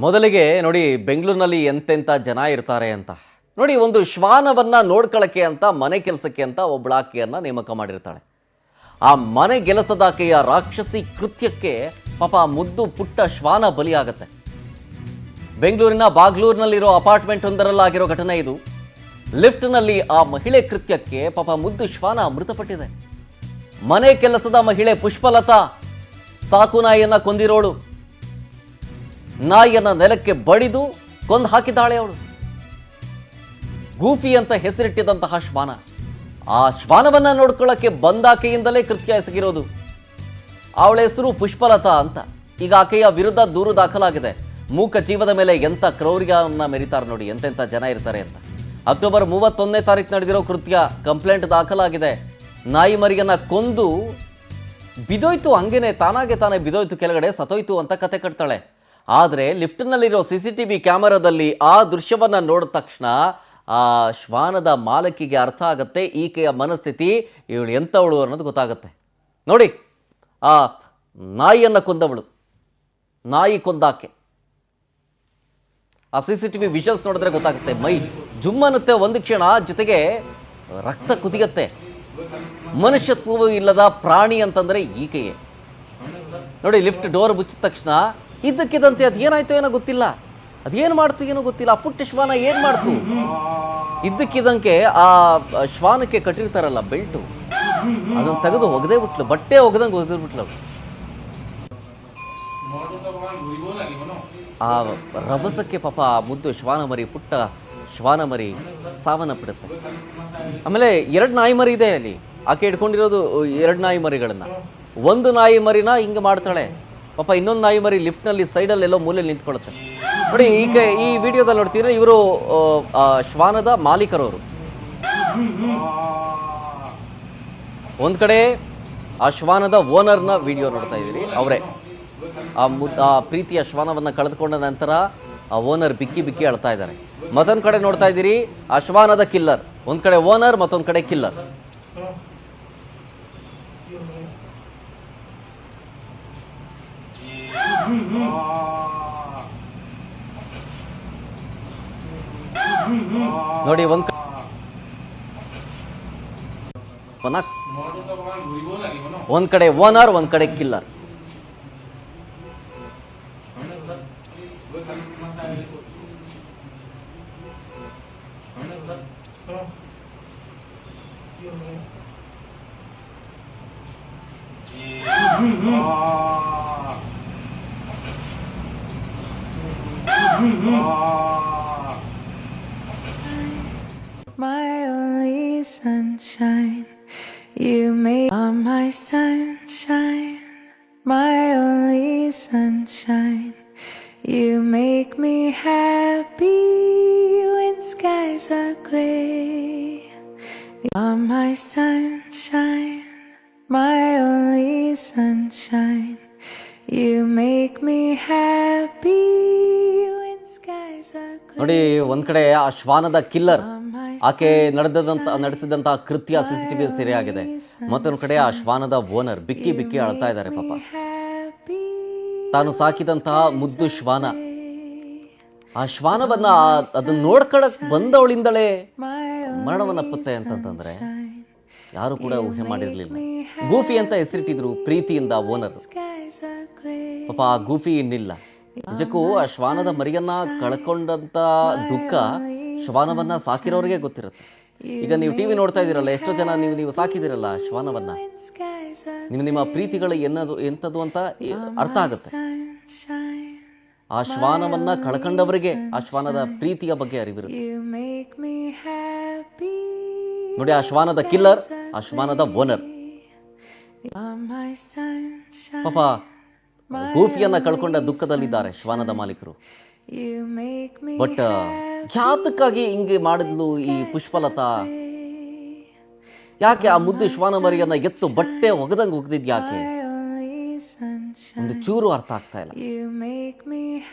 ಮೊದಲಿಗೆ ನೋಡಿ ಬೆಂಗಳೂರಿನಲ್ಲಿ ಎಂತೆಂಥ ಜನ ಇರ್ತಾರೆ ಅಂತ ನೋಡಿ. ಒಂದು ಶ್ವಾನವನ್ನ ನೋಡ್ಕೊಳ್ಳಕ್ಕೆ ಅಂತ ಮನೆ ಕೆಲಸಕ್ಕೆ ಅಂತ ಒಬ್ಬಳಾಕೆಯನ್ನ ನೇಮಕ ಮಾಡಿರ್ತಾಳೆ. ಆ ಮನೆ ಗೆಲಸದಾಕೆಯ ರಾಕ್ಷಸಿ ಕೃತ್ಯಕ್ಕೆ ಪಾಪ ಮುದ್ದು ಪುಟ್ಟ ಶ್ವಾನ ಬಲಿಯಾಗತ್ತೆ. ಬೆಂಗಳೂರಿನ ಬಾಗ್ಲೂರಿನಲ್ಲಿರೋ ಅಪಾರ್ಟ್ಮೆಂಟ್ ಒಂದರಲ್ಲಾಗಿರೋ ಘಟನೆ ಇದು. ಲಿಫ್ಟ್ನಲ್ಲಿ ಆ ಮಹಿಳೆ ಕೃತ್ಯಕ್ಕೆ ಪಾಪ ಮುದ್ದು ಶ್ವಾನ ಮೃತಪಟ್ಟಿದೆ. ಮನೆ ಕೆಲಸದ ಮಹಿಳೆ ಪುಷ್ಪಲತಾ ಸಾಕು ನಾಯಿಯನ್ನ ಕೊಂದಿರೋಳು. ನಾಯಿಯನ್ನ ನೆಲಕ್ಕೆ ಬಡಿದು ಕೊಂದು ಹಾಕಿದ್ದಾಳೆ ಅವಳು. ಗೂಫಿ ಅಂತ ಹೆಸರಿಟ್ಟಿದ್ದಂತಹ ಶ್ವಾನ. ಆ ಶ್ವಾನವನ್ನ ನೋಡ್ಕೊಳ್ಳಕ್ಕೆ ಬಂದಾಕೆಯಿಂದಲೇ ಕೃತ್ಯ ಎಸಗಿರೋದು. ಅವಳ ಹೆಸರು ಪುಷ್ಪಲತಾ ಅಂತ. ಈಗ ಆಕೆಯ ವಿರುದ್ಧ ದೂರು ದಾಖಲಾಗಿದೆ. ಮೂಕ ಜೀವದ ಮೇಲೆ ಎಂಥ ಕ್ರೌರ್ಯವನ್ನ ಮೆರೀತಾರೆ ನೋಡಿ, ಎಂತೆಂಥ ಜನ ಇರ್ತಾರೆ ಅಂತ. ಅಕ್ಟೋಬರ್ 31ನೇ ತಾರೀಕು ನಡೆದಿರೋ ಕೃತ್ಯ. ಕಂಪ್ಲೇಂಟ್ ದಾಖಲಾಗಿದೆ. ನಾಯಿ ಮರಿಯನ್ನ ಕೊಂದು ಬಿದೋಯ್ತು, ಹಂಗೇನೆ ತಾನೇ ಬಿದೋಯ್ತು, ಕೆಳಗಡೆ ಸತ್ತೋಯ್ತು ಅಂತ ಕತೆ ಕಟ್ತಾಳೆ. ಆದರೆ ಲಿಫ್ಟ್ನಲ್ಲಿರೋ CCTV ಕ್ಯಾಮರಾದಲ್ಲಿ ಆ ದೃಶ್ಯವನ್ನು ನೋಡಿದ ತಕ್ಷಣ ಆ ಶ್ವಾನದ ಮಾಲಕಿಗೆ ಅರ್ಥ ಆಗುತ್ತೆ ಈಕೆಯ ಮನಸ್ಥಿತಿ, ಇವಳು ಎಂಥವಳು ಅನ್ನೋದು ಗೊತ್ತಾಗುತ್ತೆ. ನೋಡಿ, ಆ ನಾಯಿಯನ್ನು ಕೊಂದವಳು, ನಾಯಿ ಕೊಂದಾಕೆ. ಆ CCTV ವಿಷನ್ಸ್ ನೋಡಿದ್ರೆ ಗೊತ್ತಾಗುತ್ತೆ. ಮೈ ಜುಮ್ ಅನ್ನುತ್ತೆ ಒಂದು ಕ್ಷಣ, ಜೊತೆಗೆ ರಕ್ತ ಕುದಿಯತ್ತೆ. ಮನುಷ್ಯತ್ವವೂ ಇಲ್ಲದ ಪ್ರಾಣಿ ಅಂತಂದರೆ ಈಕೆಯೇ. ನೋಡಿ, ಲಿಫ್ಟ್ ಡೋರ್ ಮುಚ್ಚಿದ ತಕ್ಷಣ ಇದ್ದಕ್ಕಿದ್ದಂತೆ ಅದೇನಾಯ್ತು ಏನೋ ಗೊತ್ತಿಲ್ಲ, ಅದೇನು ಮಾಡ್ತು ಏನೋ ಗೊತ್ತಿಲ್ಲ. ಆ ಪುಟ್ಟ ಶ್ವಾನ ಏನು ಮಾಡ್ತು, ಇದ್ದಕ್ಕಿದ್ದಂಗೆ ಆ ಶ್ವಾನಕ್ಕೆ ಕಟ್ಟಿರ್ತಾರಲ್ಲ ಬೆಲ್ಟು, ಅದನ್ನು ತೆಗೆದು ಒಗದೇ ಬಿಟ್ಲು, ಬಟ್ಟೆ ಒಗದಂಗೆ ಒಗೆದು ಬಿಟ್ಲು. ಆ ರಭಸಕ್ಕೆ ಪಾಪ ಆ ಮುದ್ದು ಶ್ವಾನ ಮರಿ, ಪುಟ್ಟ ಶ್ವಾನ ಮರಿ ಸಾವನ್ನಪ್ಪಿಡುತ್ತೆ. ಆಮೇಲೆ 2 ನಾಯಿ ಮರಿ ಇದೆ ಅಲ್ಲಿ. ಆಕೆ ಇಟ್ಕೊಂಡಿರೋದು 2 ನಾಯಿ ಮರಿಗಳನ್ನು. ಒಂದು ನಾಯಿ ಮರಿನ ಹಿಂಗೆ ಮಾಡ್ತಾಳೆ ಪಾಪ, ಇನ್ನೊಂದು ನಾಯಿ ಮರಿ ಲಿಫ್ಟ್ನಲ್ಲಿ ಸೈಡಲ್ಲೆಲ್ಲೋ ಮೂಲೆಯಲ್ಲಿ ನಿಂತ್ಕೊಳ್ಳುತ್ತೆ. ನೋಡಿ, ಈಗ ಈ ವಿಡಿಯೋದಲ್ಲಿ ನೋಡ್ತೀರ, ಇವರು ಶ್ವಾನದ ಮಾಲೀಕರವರು. ಒಂದು ಕಡೆ ಆ ಶ್ವಾನದ ಓನರ್ನ ವಿಡಿಯೋ ನೋಡ್ತಾ ಇದ್ದೀರಿ, ಅವರೇ. ಆ ಪ್ರೀತಿಯ ಶ್ವಾನವನ್ನು ಕಳೆದುಕೊಂಡ ನಂತರ ಆ ಓನರ್ ಬಿಕ್ಕಿ ಅಳ್ತಾ ಇದ್ದಾರೆ. ಮತ್ತೊಂದು ಕಡೆ ನೋಡ್ತಾ ಇದ್ದೀರಿ ಆ ಶ್ವಾನದ ಕಿಲ್ಲರ್. ಒಂದು ಕಡೆ ಓನರ್, ಮತ್ತೊಂದು ಕಡೆ ಕಿಲ್ಲರ್. ನೋಡಿ, ಒಂದ್ ಕಡೆ ಓನರ್, ಒಂದ್ ಕಡೆ killer. My only sunshine, you make my sunshine. My only sunshine, you make me happy when skies are gray. You are my sunshine, my only sunshine. You make me happy when skies are gray. ನೋಡಿ, ಒಂದ್ ಕಡೆ ಆ ಶ್ವಾನದ killer, ಆಕೆ ನಡೆಸಿದಂತ ಕೃತ್ಯ CCTV ಸೆರೆಯಾಗಿದೆ. ಮತ್ತೊಂದು ಕಡೆ ಆ ಶ್ವಾನದ owner ಬಿಕ್ಕಿ ಅಳ್ತಾ ಇದ್ದಾರೆ ಪಾಪ. ತಾನು ಸಾಕಿದಂತಹ ಮುದ್ದು ಶ್ವಾನ, ಆ ಶ್ವಾನವನ್ನ ಅದನ್ನ ನೋಡ್ಕೊಳಕ್ ಬಂದವಳಿಂದಲೇ ಮರಣವನ್ನಪ್ಪುತ್ತೆ ಅಂತಂತಂದ್ರೆ ಯಾರು ಕೂಡ ಊಹೆ ಮಾಡಿರ್ಲಿಲ್ಲ. ಗೂಫಿ ಅಂತ ಹೆಸರಿಟ್ಟಿದ್ರು ಪ್ರೀತಿಯಿಂದ ಓನರ್. ಪಾಪ ಆ ಗೂಫಿ ಇನ್ನಿಲ್ಲ. ನಿಜಕ್ಕೂ ಆ ಶ್ವಾನದ ಮರಿಯನ್ನ ಕಳ್ಕೊಂಡಂತ ದುಃಖ ಶ್ವಾನವನ್ನ ಸಾಕಿರೋರಿಗೆ ಗೊತ್ತಿರುತ್ತೆ. ಈಗ ನೀವು TV ನೋಡ್ತಾ ಇದ್ದೀರಲ್ಲ, ಎಷ್ಟೋ ಜನ ನೀವು ಸಾಕಿದಿರಲ್ಲ ಶ್ವಾನವನ್ನ, ನಿಮ್ಮ ಪ್ರೀತಿಗಳು ಎಂಥದ್ದು ಅಂತ ಅರ್ಥ ಆಗುತ್ತೆ. ಆ ಶ್ವಾನವನ್ನ ಕಳ್ಕೊಂಡವರಿಗೆ ಆ ಶ್ವಾನದ ಪ್ರೀತಿಯ ಬಗ್ಗೆ ಅರಿವಿರುತ್ತೆ. ನೋಡಿ, ಆ ಶ್ವಾನದ ಕಿಲ್ಲರ್, ಆ ಶ್ವಾನದ ಓನರ್. ಪಾಪ ಗೂಫಿಯನ್ನ ಕಳ್ಕೊಂಡ ದುಃಖದಲ್ಲಿದ್ದಾರೆ ಶ್ವಾನದ ಮಾಲೀಕರು. ಬಟ್ ಯಾತಕ್ಕಾಗಿ ಹಿಂಗೆ ಮಾಡಿದ್ಲು ಈ ಪುಷ್ಪಲತಾ? ಯಾಕೆ ಆ ಮುದ್ದು ಶ್ವಾನ ಮರಿಯನ್ನ ಎತ್ತು ಬಟ್ಟೆ ಒಗದಂಗೆ ಒಗ್ದಿದ್ ಯಾಕೆ? ಒಂದು ಚೂರು ಅರ್ಥ ಆಗ್ತಾ ಇಲ್ಲ.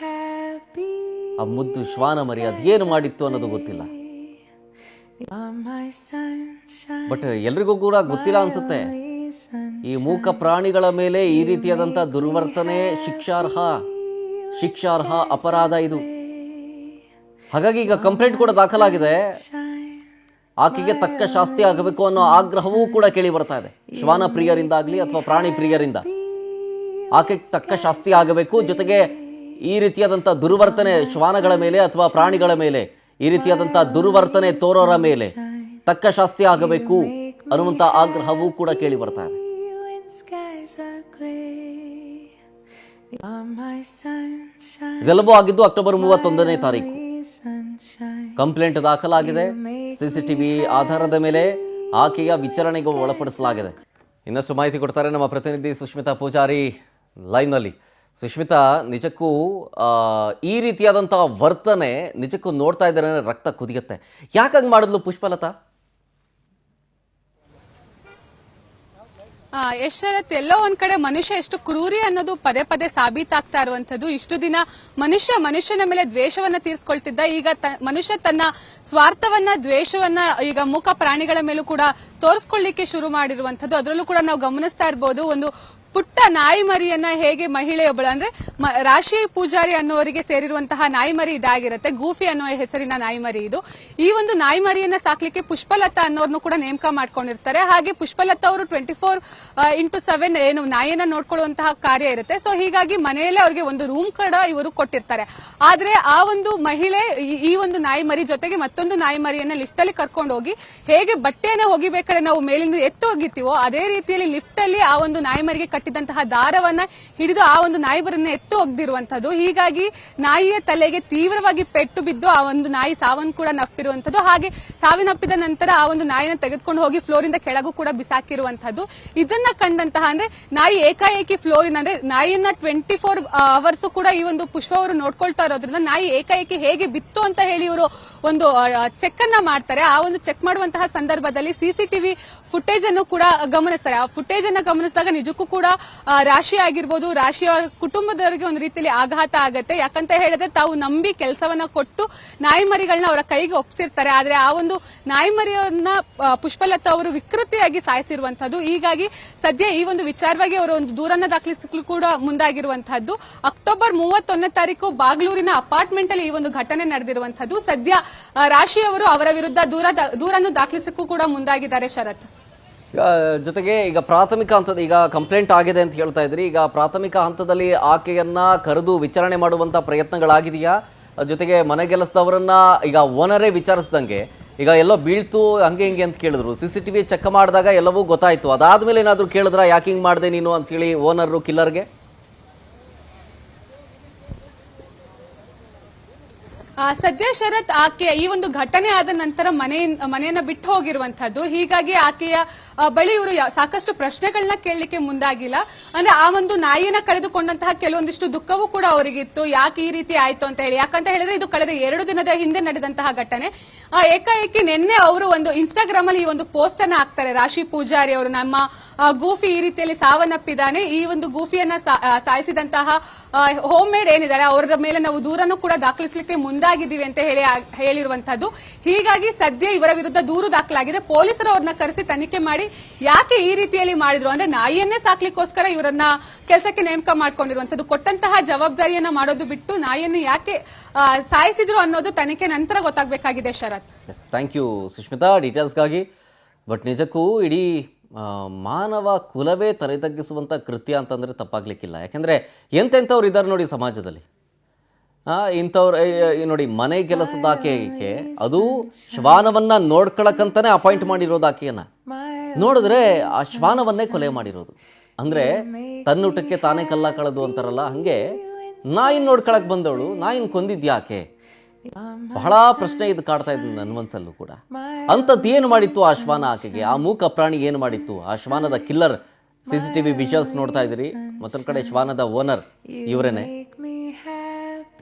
ಆ ಮುದ್ದು ಶ್ವಾನ ಮರಿ ಅದೇನು ಮಾಡಿತ್ತು ಅನ್ನೋದು ಗೊತ್ತಿಲ್ಲ. ಬಟ್ ಎಲ್ರಿಗೂ ಕೂಡ ಗೊತ್ತಿಲ್ಲ ಅನ್ಸುತ್ತೆ. ಈ ಮೂಕ ಪ್ರಾಣಿಗಳ ಮೇಲೆ ಈ ರೀತಿಯಾದಂಥ ದುರ್ವರ್ತನೆ ಶಿಕ್ಷಾರ್ಹ. ಶಿಕ್ಷಾರ್ಹ ಅಪರಾಧ ಇದು. ಹಾಗಾಗಿ ಈಗ ಕಂಪ್ಲೇಂಟ್ ಕೂಡ ದಾಖಲಾಗಿದೆ. ಆಕೆಗೆ ತಕ್ಕ ಶಾಸ್ತಿ ಆಗಬೇಕು ಅನ್ನೋ ಆಗ್ರಹವೂ ಕೂಡ ಕೇಳಿ ಬರ್ತಾ ಇದೆ, ಶ್ವಾನ ಪ್ರಿಯರಿಂದಾಗ್ಲಿ ಅಥವಾ ಪ್ರಾಣಿ ಪ್ರಿಯರಿಂದ. ಆಕೆಗೆ ತಕ್ಕ ಶಾಸ್ತಿ ಆಗಬೇಕು, ಜೊತೆಗೆ ಈ ರೀತಿಯಾದಂಥ ದುರ್ವರ್ತನೆ ಶ್ವಾನಗಳ ಮೇಲೆ ಅಥವಾ ಪ್ರಾಣಿಗಳ ಮೇಲೆ ಈ ರೀತಿಯಾದಂಥ ದುರ್ವರ್ತನೆ ತೋರೋರ ಮೇಲೆ ತಕ್ಕ ಶಾಸ್ತಿ ಆಗಬೇಕು ಅನ್ನುವಂಥ ಆಗ್ರಹವೂ ಕೂಡ ಕೇಳಿ ಬರ್ತಾ ಇದೆ. ಇದೆಲ್ಲವೂ ಆಗಿದ್ದು ಅಕ್ಟೋಬರ್ 31ನೇ ತಾರೀಕು. ಕಂಪ್ಲೇಂಟ್ ದಾಖಲಾಗಿದೆ. ಸಿಸಿಟಿವಿ ಆಧಾರದ ಮೇಲೆ ಆಕೆಯ ವಿಚಾರಣೆಗೆ ಒಳಪಡಿಸಲಾಗಿದೆ. ಇನ್ನಷ್ಟು ಮಾಹಿತಿ ಕೊಡ್ತಾರೆ ನಮ್ಮ ಪ್ರತಿನಿಧಿ ಸುಷ್ಮಿತಾ ಪೂಜಾರಿ ಲೈವ್ನಲ್ಲಿ. ಸುಷ್ಮಿತಾ, ನಿಜಕ್ಕೂ ಈ ರೀತಿಯಾದಂಥ ವರ್ತನೆ ನಿಜಕ್ಕೂ ನೋಡ್ತಾ ಇದ್ದಾರೆ ರಕ್ತ ಕುದಿಯುತ್ತೆ. ಯಾಕಾಗಿ ಮಾಡಿದ್ಲು ಪುಷ್ಪಲತಾ? ಶರತ್, ಎಲ್ಲೋ ಒಂದ್ ಕಡೆ ಮನುಷ್ಯ ಎಷ್ಟು ಕ್ರೂರಿ ಅನ್ನೋದು ಪದೇ ಪದೇ ಸಾಬೀತಾಗ್ತಾ ಇರುವಂತದ್ದು. ಇಷ್ಟು ದಿನ ಮನುಷ್ಯನ ಮೇಲೆ ದ್ವೇಷವನ್ನ ತೀರ್ಸ್ಕೊಳ್ತಿದ್ದ, ಈಗ ಮನುಷ್ಯ ತನ್ನ ಸ್ವಾರ್ಥವನ್ನ ದ್ವೇಷವನ್ನ ಈಗ ಮೂಕ ಪ್ರಾಣಿಗಳ ಮೇಲೂ ಕೂಡ ತೋರಿಸ್ಕೊಳ್ಳಿಕ್ಕೆ ಶುರು ಮಾಡಿರುವಂತದ್ದು. ಅದರಲ್ಲೂ ಕೂಡ ನಾವು ಗಮನಿಸ್ತಾ ಇರಬಹುದು, ಒಂದು ಪುಟ್ಟ ನಾಯಿ ಮರಿಯನ್ನ ಹೇಗೆ ಮಹಿಳೆಯೊಬ್ಬಳು ಅಂದ್ರೆ ರಾಶಿ ಪೂಜಾರಿ ಅನ್ನುವರಿಗೆ ಸೇರಿರುವಂತಹ ನಾಯಿ ಮರಿ ಇದಾಗಿರುತ್ತೆ. ಗೂಫಿ ಅನ್ನುವ ಹೆಸರಿನ ನಾಯಿ ಮರಿ ಇದು. ಈ ಒಂದು ನಾಯಿ ಮರಿಯನ್ನ ಸಾಕ್ಲಿಕ್ಕೆ ಪುಷ್ಪಲತಾ ಅನ್ನೋರ್ನು ಕೂಡ ನೇಮಕ ಮಾಡ್ಕೊಂಡಿರ್ತಾರೆ. ಹಾಗೆ ಪುಷ್ಪಲತಾ ಅವರು 24x7 ಏನು ನಾಯಿಯನ್ನ ನೋಡ್ಕೊಳ್ಳುವಂತಹ ಕಾರ್ಯ ಇರುತ್ತೆ. ಸೊ ಹೀಗಾಗಿ ಮನೆಯಲ್ಲೇ ಅವ್ರಿಗೆ ಒಂದು ರೂಮ್ ಕೂಡ ಇವರು ಕೊಟ್ಟಿರ್ತಾರೆ. ಆದ್ರೆ ಆ ಒಂದು ಮಹಿಳೆ ಈ ಒಂದು ನಾಯಿ ಮರಿ ಜೊತೆಗೆ ಮತ್ತೊಂದು ನಾಯಿ ಮರಿಯನ್ನ ಲಿಫ್ಟ್ ಅಲ್ಲಿ ಕರ್ಕೊಂಡು ಹೋಗಿ, ಹೇಗೆ ಬಟ್ಟೆಯನ್ನ ಹೋಗಿಬೇಕಾದ್ರೆ ನಾವು ಮೇಲಿಂದ ಎತ್ತು ಹೋಗಿರ್ತೀವೋ ಅದೇ ರೀತಿಯಲ್ಲಿ ಲಿಫ್ಟ್ ಅಲ್ಲಿ ಆ ಒಂದು ನಾಯಿ ಮರಿಗೆ ಕಟ್ಟಿದಂತಹ ದಾರವನ್ನ ಹಿಡಿದು ಆ ಒಂದು ನಾಯಿ ಮರಿಯನ್ನ ಎತ್ತು ಹೋಗ್ದಿರುವಂತದ್ದು. ಹೀಗಾಗಿ ನಾಯಿಯ ತಲೆಗೆ ತೀವ್ರವಾಗಿ ಪೆಟ್ಟು ಬಿದ್ದು ಆ ಒಂದು ನಾಯಿ ಸಾವನ್ನು ಕೂಡ ನಪ್ಪಿರುವಂತದ್ದು. ಹಾಗೆ ಸಾವಿನಪ್ಪಿದ ನಂತರ ಆ ಒಂದು ನಾಯಿನ ತೆಗೆದುಕೊಂಡು ಹೋಗಿ ಫ್ಲೋರಿಂದ ಕೆಳಗೂ ಕೂಡ ಬಿಸಾಕಿರುವಂತದ್ದು. ಇದನ್ನ ಕಂಡಂತಹ ಅಂದ್ರೆ ನಾಯಿ ಏಕಾಏಕಿ ಫ್ಲೋರಿನ ಅಂದ್ರೆ ನಾಯಿಯನ್ನ 24 ಅವರ್ಸ್ ಕೂಡ ಈ ಒಂದು ಪುಷ್ಪ ಅವರು ನೋಡ್ಕೊಳ್ತಾ ಇರೋದ್ರಿಂದ ನಾಯಿ ಏಕಾಏಕಿ ಹೇಗೆ ಬಿತ್ತು ಅಂತ ಹೇಳಿ ಇವರು ಒಂದು ಚೆಕ್ ಅನ್ನ ಮಾಡ್ತಾರೆ. ಆ ಒಂದು ಚೆಕ್ ಮಾಡುವಂತಹ ಸಂದರ್ಭದಲ್ಲಿ ಸಿಸಿಟಿವಿ ಫುಟೇಜ್ ಅನ್ನು ಕೂಡ ಗಮನಿಸ್ತಾರೆ. ಆ ಫುಟೇಜ್ ಅನ್ನ ಗಮನಿಸಿದಾಗ ನಿಜಕ್ಕೂ ಕೂಡ ರಾಶಿ ಆಗಿರ್ಬೋದು, ರಾಶಿಯ ಕುಟುಂಬದವರಿಗೆ ಒಂದು ರೀತಿಯಲ್ಲಿ ಆಘಾತ ಆಗತ್ತೆ. ಯಾಕಂತ ಹೇಳಿದ್ರೆ ತಾವು ನಂಬಿ ಕೆಲಸವನ್ನ ಕೊಟ್ಟು ನಾಯಿ ಮರಿಗಳನ್ನ ಅವರ ಕೈಗೆ ಒಪ್ಪಿಸಿರ್ತಾರೆ. ಆದ್ರೆ ಆ ಒಂದು ನಾಯಿ ಮರಿಯನ್ನ ಪುಷ್ಪಲತಾ ಅವರು ವಿಕೃತಿಯಾಗಿ ಸಾಯಿಸಿರುವಂತದ್ದು. ಹೀಗಾಗಿ ಸದ್ಯ ಈ ಒಂದು ವಿಚಾರವಾಗಿ ಅವರು ಒಂದು ದೂರನ್ನ ದಾಖಲಿಸಲು ಕೂಡ ಮುಂದಾಗಿರುವಂತಹದ್ದು. ಅಕ್ಟೋಬರ್ 31ನೇ ತಾರೀಕು ಬಾಗ್ಲೂರಿನ ಅಪಾರ್ಟ್ಮೆಂಟ್ ಅಲ್ಲಿ ಈ ಒಂದು ಘಟನೆ ನಡೆದಿರುವಂತದ್ದು. ಸದ್ಯ ರಾಶಿ ಅವರು ಅವರ ವಿರುದ್ಧ ದೂರನ್ನು ದಾಖಲಿಸಕ್ಕೂ ಕೂಡ ಮುಂದಾಗಿದ್ದಾರೆ. ಶರತ್, ಜೊತೆಗೆ ಈಗ ಪ್ರಾಥಮಿಕ ಹಂತದ ಈಗ ಕಂಪ್ಲೇಂಟ್ ಆಗಿದೆ ಅಂತ ಹೇಳ್ತಾ ಇದ್ರಿ. ಈಗ ಪ್ರಾಥಮಿಕ ಹಂತದಲ್ಲಿ ಆಕೆಯನ್ನ ಕರೆದು ವಿಚಾರಣೆ ಮಾಡುವಂತ ಪ್ರಯತ್ನಗಳಾಗಿದೆಯಾ? ಜೊತೆಗೆ ಮನೆಗೆಲಸದವರನ್ನ ಈಗ ಓನರೇ ವಿಚಾರಿಸಿದಂಗೆ ಈಗ ಎಲ್ಲೋ ಬೀಳ್ತು ಹಂಗೆ ಹಿಂಗೆ ಅಂತ ಕೇಳಿದ್ರು. ಸಿಸಿಟಿವಿ ಚೆಕ್ ಮಾಡಿದಾಗ ಎಲ್ಲವೂ ಗೊತ್ತಾಯ್ತು. ಅದಾದ್ಮೇಲೆ ಏನಾದ್ರು ಕೇಳಿದ್ರ ಯಾಕೆ ಹಿಂಗ್ ಮಾಡಿದೆ ನೀನು ಅಂತ ಹೇಳಿ ಓನರ್ ಕಿಲ್ಲರ್ಗೆ? ಸದ್ಯ ಶರತ್, ಆಕೆ ಈ ಒಂದು ಘಟನೆ ಆದ ನಂತರ ಮನೆಯನ್ನ ಬಿಟ್ಟು ಹೋಗಿರುವಂತದ್ದು. ಹೀಗಾಗಿ ಆಕೆಯ ಬಳಿ ಇವರು ಸಾಕಷ್ಟು ಪ್ರಶ್ನೆಗಳನ್ನ ಕೇಳಲಿಕ್ಕೆ ಮುಂದಾಗಿಲ್ಲ. ಅಂದ್ರೆ ಆ ಒಂದು ನಾಯಿಯನ್ನ ಕಳೆದುಕೊಂಡಂತಹ ಕೆಲವೊಂದಿಷ್ಟು ದುಃಖವೂ ಕೂಡ ಅವರಿಗಿತ್ತು, ಯಾಕೆ ಈ ರೀತಿ ಆಯ್ತು ಅಂತ ಹೇಳಿ. ಯಾಕಂತ ಹೇಳಿದ್ರೆ ಇದು ಕಳೆದ 2 ದಿನದ ಹಿಂದೆ ನಡೆದಂತಹ ಘಟನೆ. ಏಕಾಏಕಿ ನಿನ್ನೆ ಅವರು ಒಂದು ಇನ್ಸ್ಟಾಗ್ರಾಮ್ ಅಲ್ಲಿ ಈ ಒಂದು ಪೋಸ್ಟ್ ಅನ್ನ ಹಾಕ್ತಾರೆ. ರಾಶಿ ಪೂಜಾರಿ ಅವರು, ನಮ್ಮ ಗೂಫಿ ಈ ರೀತಿಯಲ್ಲಿ ಸಾವನ್ನಪ್ಪಿದ್ದಾನೆ, ಈ ಒಂದು ಗೂಫಿಯನ್ನ ಸಾಯಿಸಿದಂತಹ ಹೋಮ್ ಮೇಡ್ ಏನಿದ್ದಾರೆ ಅವರ ಮೇಲೆ ನಾವು ದೂರನ್ನು ಕೂಡ ದಾಖಲಿಸಲಿಕ್ಕೆ ಮುಂದಾಗಿದ್ದೀವಿ ಅಂತ ಹೇಳಿರುವಂತದ್ದು. ಹೀಗಾಗಿ ಸದ್ಯ ಇವರ ವಿರುದ್ಧ ದೂರು ದಾಖಲಾಗಿದೆ. ಪೊಲೀಸರು ಅವ್ರನ್ನ ಕರೆಸಿ ತನಿಖೆ ಮಾಡಿ ಯಾಕೆ ಈ ರೀತಿಯಲ್ಲಿ ಮಾಡಿದ್ರು ಅಂದ್ರೆ ನಾಯಿಯನ್ನೇ ಸಾಕ್ಲಿಕ್ಕೋಸ್ಕರ ಇವರನ್ನ ಕೆಲಸಕ್ಕೆ ನೇಮಕ ಮಾಡ್ಕೊಂಡಿರುವಂತದ್ದು. ಕೊಟ್ಟಂತಹ ಜವಾಬ್ದಾರಿಯನ್ನ ಮಾಡೋದು ಬಿಟ್ಟು ನಾಯಿಯನ್ನು ಯಾಕೆ ಸಾಯಿಸಿದ್ರು ಅನ್ನೋದು ತನಿಖೆ ನಂತರ ಗೊತ್ತಾಗಬೇಕಾಗಿದೆ. ಶರತ್, ಥ್ಯಾಂಕ್ ಯು ಸುಷ್ಮಿತಾ ಡೀಟೇಲ್ಸ್ಗಾಗಿ. ಬಟ್ ನಿಜಕ್ಕೂ ಇಡೀ ಮಾನವ ಕುಲವೇ ತಲೆ ತಗ್ಗಿಸುವಂಥ ಕೃತ್ಯ ಅಂತಂದರೆ ತಪ್ಪಾಗ್ಲಿಕ್ಕಿಲ್ಲ. ಯಾಕೆಂದರೆ ಎಂತೆಂಥವ್ರು ಇದ್ದಾರೆ ನೋಡಿ ಸಮಾಜದಲ್ಲಿ. ಇಂಥವ್ರು ನೋಡಿ, ಮನೆ ಕೆಲಸದ ಆಕೆಗೆ ಅದು ಶ್ವಾನವನ್ನ ನೋಡ್ಕೊಳಕ್ಕಂತಾನೆ ಅಪಾಯಿಂಟ್ ಮಾಡಿರೋದು. ಆಕೆಯನ್ನ ನೋಡಿದ್ರೆ ಆ ಶ್ವಾನವನ್ನೇ ಕೊಲೆ ಮಾಡಿರೋದು. ಅಂದರೆ ತನ್ನೂಟಕ್ಕೆ ತಾನೇ ಕಲ್ಲ ಕಳೆದು ಅಂತಾರಲ್ಲ, ಹಾಗೆ ನಾಯಿನ ನೋಡ್ಕೊಳಕ್ ಬಂದವಳು ನಾಯಿನ ಕೊಂದಿದ್ಯಾಕೆ? ಬಹಳ ಪ್ರಶ್ನೆ ಇದು ಕಾಡ್ತಾ ಇದ್ದು ನನ್ನ ಮನಸ್ಸಲ್ಲೂ ಕೂಡ. ಅಂಥದ್ದು ಏನು ಮಾಡಿತ್ತು ಆ ಶ್ವಾನ ಆಕೆಗೆ? ಆ ಮೂಕ ಪ್ರಾಣಿ ಏನು ಮಾಡಿತ್ತು? ಆ ಶ್ವಾನದ ಕಿಲ್ಲರ್ ಸಿಸಿಟಿವಿ ವಿಜುವಲ್ಸ್ ನೋಡ್ತಾ ಇದ್ರಿ. ಮತ್ತೊಂದು ಕಡೆ ಶ್ವಾನದ ಓನರ್ ಇವರೇನೆ.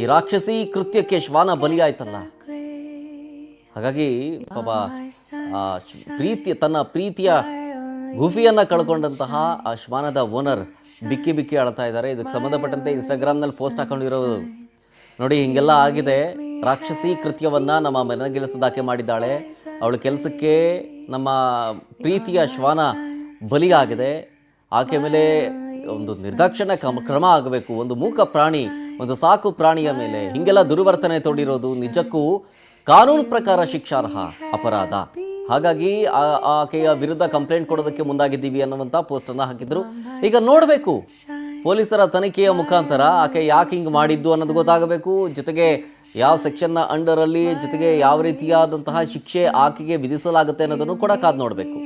ಈ ರಾಕ್ಷಸಿ ಕೃತ್ಯಕ್ಕೆ ಶ್ವಾನ ಬಲಿಯಾಯ್ತಲ್ಲ. ಹಾಗಾಗಿ ಪಾಪ ತನ್ನ ಪ್ರೀತಿಯ ಗುಫಿಯನ್ನ ಕಳ್ಕೊಂಡಂತಹ ಆ ಶ್ವಾನದ ಓನರ್ ಬಿಕ್ಕಿ ಬಿಕ್ಕಿ ಅಳ್ತಾ ಇದ್ದಾರೆ. ಇದಕ್ಕೆ ಸಂಬಂಧಪಟ್ಟಂತೆ ಇನ್ಸ್ಟಾಗ್ರಾಮ್ನಲ್ಲಿ ಪೋಸ್ಟ್ ಹಾಕೊಂಡಿರೋದು ನೋಡಿ. ಹಿಂಗೆಲ್ಲ ಆಗಿದೆ. ರಾಕ್ಷಸಿ ಕೃತ್ಯವನ್ನ ನಮ್ಮ ಮನೆಗೆಲಸದಾಕೆ ಮಾಡಿದ್ದಾಳೆ. ಅವಳ ಕೆಲಸಕ್ಕೆ ನಮ್ಮ ಪ್ರೀತಿಯ ಶ್ವಾನ ಬಲಿಯಾಗಿದೆ. ಆಕೆ ಮೇಲೆ ಒಂದು ನಿರ್ದಾಕ್ಷಿಣ್ಯ ಕ್ರಮ ಆಗಬೇಕು. ಒಂದು ಮೂಕ ಪ್ರಾಣಿ ಒಂದು ಸಾಕು ಪ್ರಾಣಿಯ ಮೇಲೆ ಹಿಂಗೆಲ್ಲ ದುರ್ವರ್ತನೆ ತೋಡಿರೋದು ನಿಜಕ್ಕೂ ಕಾನೂನು ಪ್ರಕಾರ ಶಿಕ್ಷಾರ್ಹ ಅಪರಾಧ. ಹಾಗಾಗಿ ಆಕೆಯ ವಿರುದ್ಧ ಕಂಪ್ಲೇಂಟ್ ಕೊಡೋದಕ್ಕೆ ಮುಂದಾಗಿದ್ದೀವಿ ಅನ್ನುವಂಥ ಪೋಸ್ಟನ್ನು ಹಾಕಿದ್ರು. ಈಗ ನೋಡಬೇಕು ಪೊಲೀಸರ ತನಿಖೆಯ ಮುಖಾಂತರ ಆಕೆ ಯಾಕೆ ಹಿಂಗೆ ಮಾಡಿದ್ದು ಅನ್ನೋದು ಗೊತ್ತಾಗಬೇಕು. ಜೊತೆಗೆ ಯಾವ ಸೆಕ್ಷನ್ನ ಅಂಡರಲ್ಲಿ, ಜೊತೆಗೆ ಯಾವ ರೀತಿಯಾದಂತಹ ಶಿಕ್ಷೆ ಆಕೆಗೆ ವಿಧಿಸಲಾಗುತ್ತೆ ಅನ್ನೋದನ್ನು ಕೂಡ ಕಾದು ನೋಡಬೇಕು.